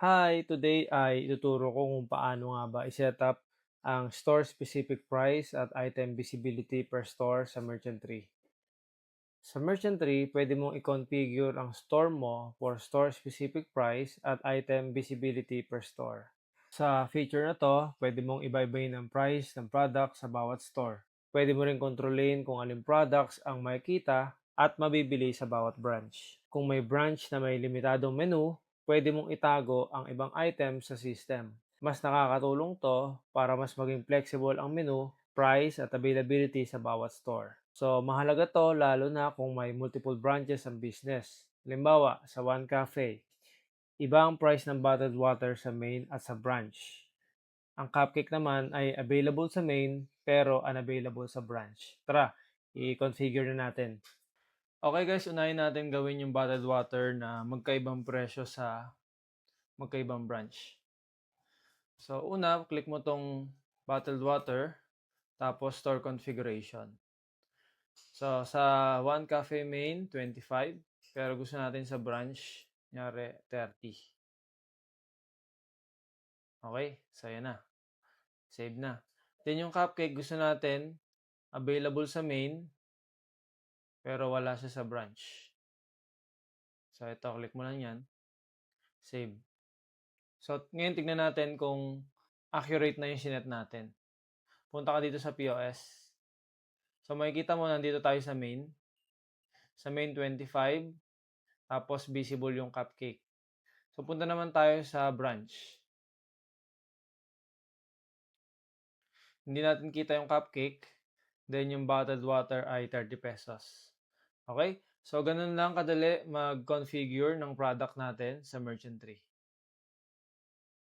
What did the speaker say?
Hi, today ay ituturo ko kung paano nga ba i-set up ang store specific price at item visibility per store sa Merchant Tree. Sa Merchant Tree, pwede mong i-configure ang store mo for store specific price at item visibility per store. Sa feature na to, pwede mong iba-ibay ng price ng product sa bawat store. Pwede mo rin kontrolin kung alin products ang makikita at mabibili sa bawat branch. Kung may branch na may limitadong menu, pwede mong itago ang ibang items sa system. Mas nakakatulong to para mas maging flexible ang menu, price at availability sa bawat store. So, mahalaga to lalo na kung may multiple branches ang business. Halimbawa, sa One Cafe, iba ang price ng bottled water sa main at sa branch. Ang cupcake naman ay available sa main pero unavailable sa branch. Tara, i-configure na natin. Okay guys, unahin natin gawin yung bottled water na magkaibang presyo sa magkaibang branch. So una, click mo tong bottled water, tapos store configuration. So sa One Cafe main, 25, pero gusto natin sa branch, nyari 30. Okay, so yan na. Save na. Then yung cupcake gusto natin available sa main, pero wala siya sa branch. So ito, click mo lang yan. Save. So ngayon tignan natin kung accurate na yung sinet natin. Punta ka dito sa POS. So makikita mo nandito tayo sa main. Sa main 25, tapos visible yung cupcake. So punta naman tayo sa branch. Hindi natin kita yung cupcake, then yung bottled water ay 30 pesos. Okay? So ganun lang kadali mag-configure ng product natin sa Merchant Tree.